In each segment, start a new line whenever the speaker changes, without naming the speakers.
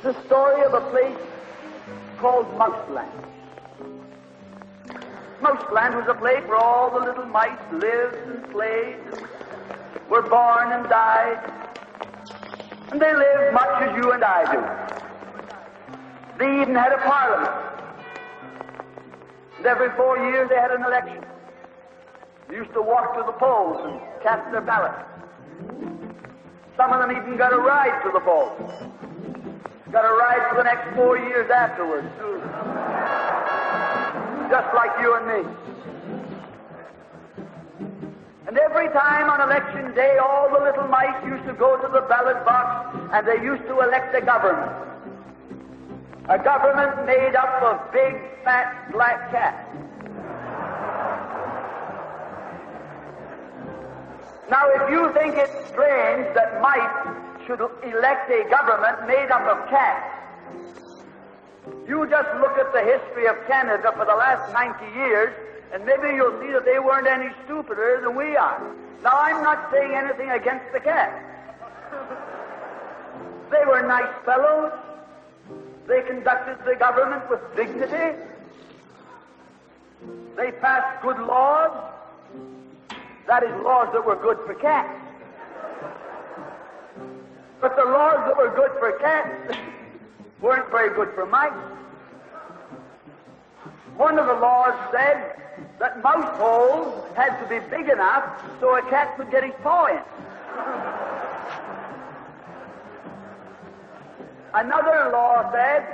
the story of a place called Mouseland. Mouseland was a place where all the little mice lived and played, were born and died, and they lived much as you and I do. They even had a parliament. And every 4 years they had an election. They used to walk to the polls and cast their ballots. Some of them even got a ride to the polls. Got a ride for the next 4 years afterwards, too. Just like you and me. And every time on election day, all the little mice used to go to the ballot box and they used to elect a government. A government made up of big, fat, black cats. Now, if you think it's strange that mice should elect a government made up of cats, you just look at the history of Canada for the last 90 years, and maybe you'll see that they weren't any stupider than we are. Now, I'm not saying anything against the cats. They were nice fellows. They conducted the government with dignity. They passed good laws. That is, laws that were good for cats. But the laws that were good for cats weren't very good for mice. One of the laws said that mouse holes had to be big enough so a cat could get his paw in. Another law said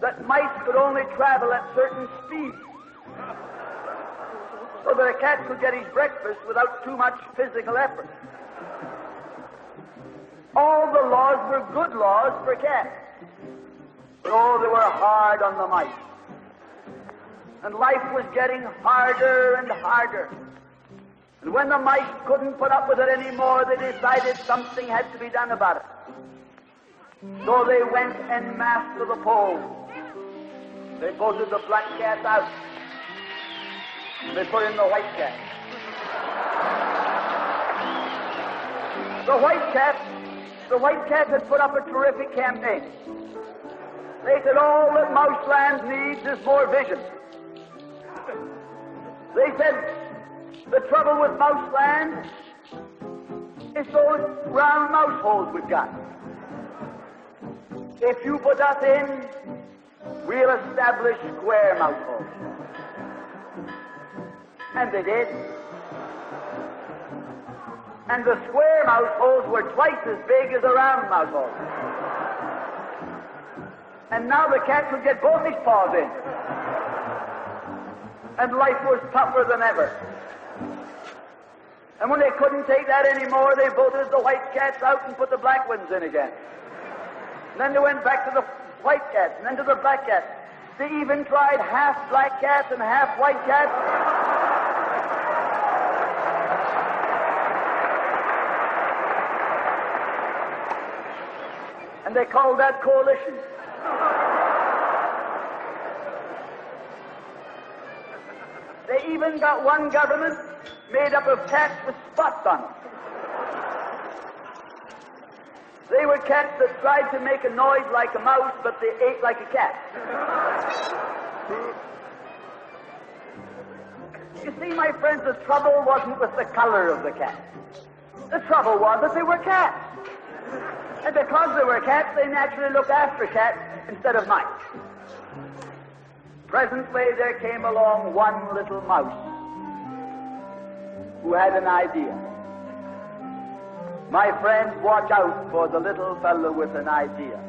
that mice could only travel at certain speeds, so that a cat could get his breakfast without too much physical effort. All the laws were good laws for cats. But oh, they were hard on the mice. And life was getting harder and harder. And when the mice couldn't put up with it anymore, they decided something had to be done about it. So they went en masse to the polls. They voted the black cat out. They put in the white cat. The white cat had put up a terrific campaign. They said all that Mouseland needs is more vision. They said the trouble with Mouseland is those round mouse holes we've got. If you put us in, we'll establish square mouse holes. And they did. And the square mouse holes were twice as big as the round mouse holes. And now the cat could get both his paws in. And life was tougher than ever. And when they couldn't take that anymore, they voted the white cats out and put the black ones in again. And then they went back to the white cats, and then to the black cats. They even tried half black cats and half white cats. And they called that coalition. They even got one government made up of cats with spots on them. They were cats that tried to make a noise like a mouse, but they ate like a cat. You see, my friends, the trouble wasn't with the color of the cat. The trouble was that they were cats. And because they were cats, they naturally looked after cats instead of mice. Presently, there came along one little mouse who had an idea. My friends, watch out for the little fellow with an idea.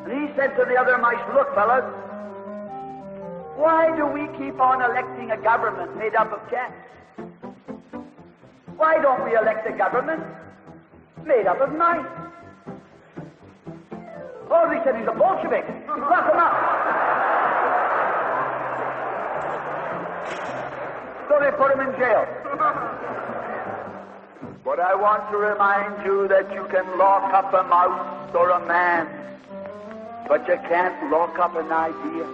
And he said to the other mice, look, fellas, why do we keep on electing a government made up of cats? Why don't we elect a government made up of mice? Oh, they said he's a Bolshevik. Lock him up. So they put him in jail. But I want to remind you that you can lock up a mouse or a man, but you can't lock up an idea.